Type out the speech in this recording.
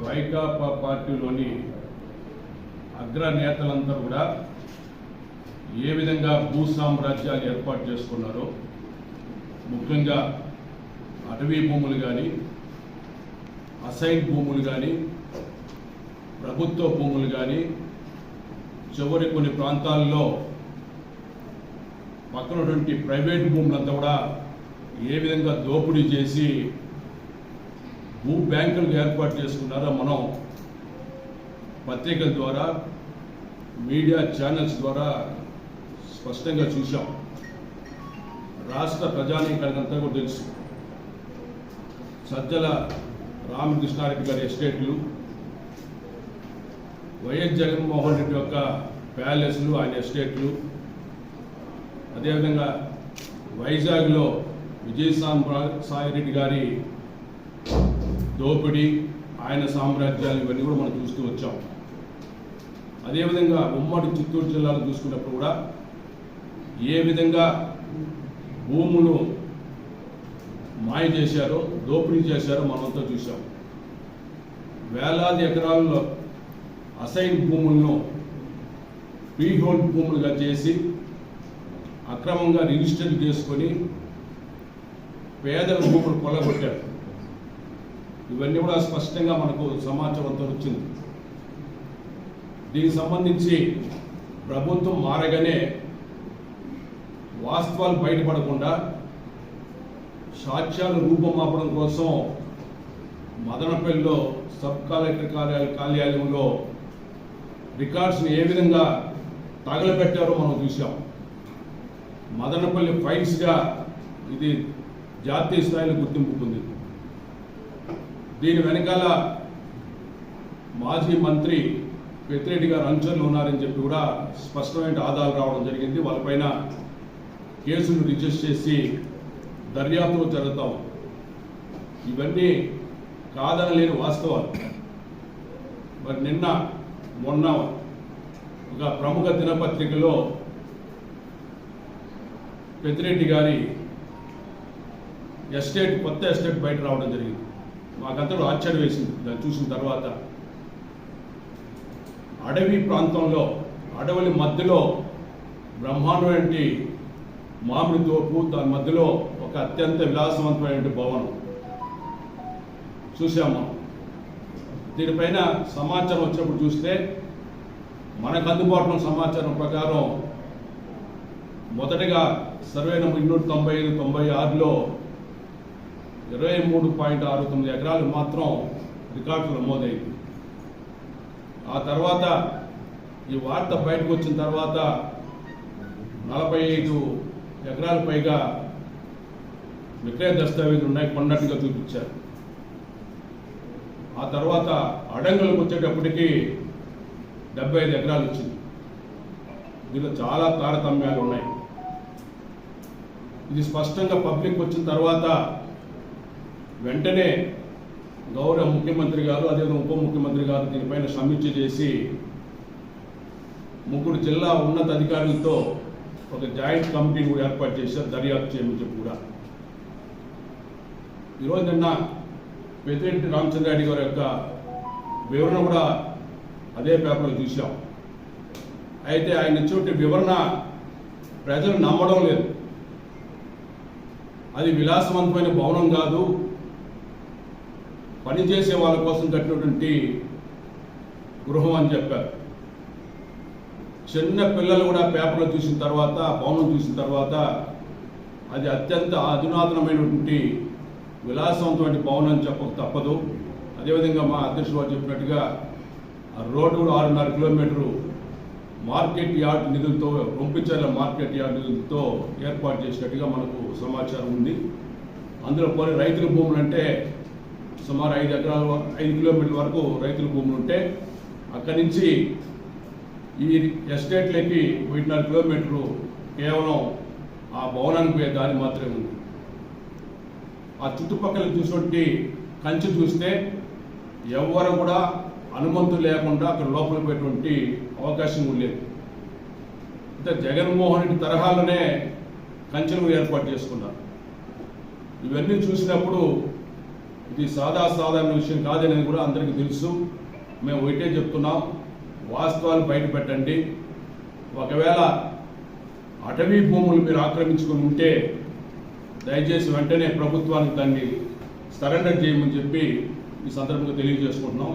వైకాపా పార్టీలోని అగ్రనేతలందరూ కూడా ఏ విధంగా భూ సామ్రాజ్యాలు ఏర్పాటు చేసుకున్నారో, ముఖ్యంగా అటవీ భూములు కానీ, అసైన్ భూములు కానీ, ప్రభుత్వ భూములు కానీ, చివరి కొన్ని ప్రాంతాల్లో పక్కనటువంటి ప్రైవేట్ భూములంతా కూడా ఏ విధంగా దోపిడీ చేసి భూ బ్యాంకులకు ఏర్పాటు చేసుకున్నారో మనం పత్రికల ద్వారా, మీడియా ఛానల్స్ ద్వారా స్పష్టంగా చూసాం. రాష్ట్ర ప్రజానీకానికంతా కూడా తెలుసు. సజ్జల రామకృష్ణారెడ్డి గారి ఎస్టేట్లు, వైఎస్ జగన్మోహన్ రెడ్డి యొక్క ప్యాలెస్లు, ఆయన ఎస్టేట్లు, అదేవిధంగా వైజాగ్లో విజయసాయిరెడ్డి గారి దోపిడీ, ఆయన సామ్రాజ్యాలు, ఇవన్నీ కూడా మనం చూస్తూ వచ్చాం. అదేవిధంగా ఉమ్మడి చిత్తూరు జిల్లాలో చూసుకున్నప్పుడు కూడా ఏ విధంగా భూములు మాయ చేశారో, దోపిడీ చేశారో మనమంతా చూసాం. వేలాది ఎకరాల్లో అసైన్ భూములను ఫ్రీహోల్డ్ భూములుగా చేసి అక్రమంగా రిజిస్టర్ చేసుకొని పేదల భూములు కొల్లగొట్టారు. ఇవన్నీ కూడా స్పష్టంగా మనకు సమాచారంతో వచ్చింది. దీనికి సంబంధించి ప్రభుత్వం మారగానే వాస్తవాలు బయటపడకుండా సాక్ష్యాలు రూపమాపడం కోసం మదనపల్లిలో సబ్ కలెక్టర్ కార్యాలయంలో రికార్డ్స్ని ఏ విధంగా తగలబెట్టారో మనం చూసాం. మదనపల్లి ఫైల్స్గా ఇది జాతీయ స్థాయిలో గుర్తింపు పొందింది. దీని వెనకాల మాజీ మంత్రి పెద్దిరెడ్డి గారు అనుచరులు ఉన్నారని చెప్పి కూడా స్పష్టమైన ఆధారాలు రావడం జరిగింది. వాళ్ళపైన కేసులు రిజిస్టర్ చేసి దర్యాప్తు జరుగుతాం. ఇవన్నీ కాదనలేని వాస్తవాలు. మరి మొన్న ఒక ప్రముఖ దినపత్రికలో పెద్దిరెడ్డి గారి కొత్త ఎస్టేట్ బయట రావడం జరిగింది. మాకంతా ఆశ్చర్యం వేసింది దాన్ని చూసిన తర్వాత. అడవి ప్రాంతంలో, అడవుల మధ్యలో బ్రహ్మాండమైన మామిడి తోపు, దాని మధ్యలో ఒక అత్యంత విలాసవంతమైన భవనం చూసాము. దీనిపైన సమాచారం వచ్చినప్పుడు చూస్తే మనకు అందుబాటులో సమాచారం ప్రకారం మొదటగా సర్వే నంబర్ 295/96లో 23.69 ఎకరాలు మాత్రం రికార్డులు నమోదైంది. ఆ తర్వాత ఈ వార్త బయటకు వచ్చిన తర్వాత 45 ఎకరాల పైగా విక్రయ దస్తావేజులు ఉన్నాయి, కొన్నట్టుగా చూపించారు. ఆ తర్వాత అడంగులకు వచ్చేటప్పటికి 75 ఎకరాలు వచ్చింది. దీనిలో చాలా తారతమ్యాలు ఉన్నాయి. ఇది స్పష్టంగా పబ్లిక్ వచ్చిన తర్వాత వెంటనే గౌరవ ముఖ్యమంత్రి గారు, అదేవిధంగా ఉప ముఖ్యమంత్రి గారు దీనిపైన సమీక్ష చేసి 3 జిల్లా ఉన్నత అధికారులతో ఒక జాయింట్ కమిటీని కూడా ఏర్పాటు చేశారు, దర్యాప్తు చేయమని చెప్పి కూడా. ఈరోజు నిన్న పెద్దిరెడ్డి రామచంద్రారెడ్డి గారి యొక్క వివరణ కూడా అదే పేపర్లో చూసాం. అయితే ఆయన ఇచ్చే వివరణ ప్రజలు నమ్మడం లేదు. అది విలాసవంతమైన భవనం కాదు, పనిచేసే వాళ్ళ కోసం కట్టినటువంటి గృహం అని చెప్పారు. చిన్న పిల్లలు కూడా పేపర్లో చూసిన తర్వాత, భవనం చూసిన తర్వాత అది అత్యంత అధునాతనమైనటువంటి విలాసవంతమైన భవనం అని చెప్పక తప్పదు. అదేవిధంగా మా అధ్యక్షుడు వారు చెప్పినట్టుగా ఆ రోడ్డు కూడా 6.5 కిలోమీటరు మార్కెట్ యార్డ్ నిధులతో, రొంపిచర్ల మార్కెట్ యార్డ్ నిధులతో ఏర్పాటు చేసినట్టుగా మనకు సమాచారం ఉంది. అందులో కొన్ని రైతుల భూములు అంటే సుమారు 5 కిలోమీటర్ల వరకు రైతుల భూములు ఉంటే, అక్కడి నుంచి ఈ ఎస్టేట్లకి 1.5 కిలోమీటర్లు కేవలం ఆ భవనానికి పోయే దారి మాత్రమే ఉంది. ఆ చుట్టుపక్కల చూసినటువంటి కంచె చూస్తే ఎవరు కూడా అనుమతులు లేకుండా అక్కడ లోపలికి పోయేటువంటి అవకాశం లేదు. అంటే జగన్మోహన్ రెడ్డి తరహాలోనే కంచెలు ఏర్పాటు చేసుకున్నారు. ఇవన్నీ చూసినప్పుడు ఇది సాధారణ విషయం కాదనేది కూడా అందరికీ తెలుసు. మేము ఒకటే చెప్తున్నాం, వాస్తవాలు బయట పెట్టండి. ఒకవేళ అటవీ భూములు మీరు ఆక్రమించుకొని ఉంటే దయచేసి వెంటనే ప్రభుత్వానికి దాన్ని సరెండర్ చేయమని చెప్పి ఈ సందర్భంగా తెలియజేసుకుంటున్నాం.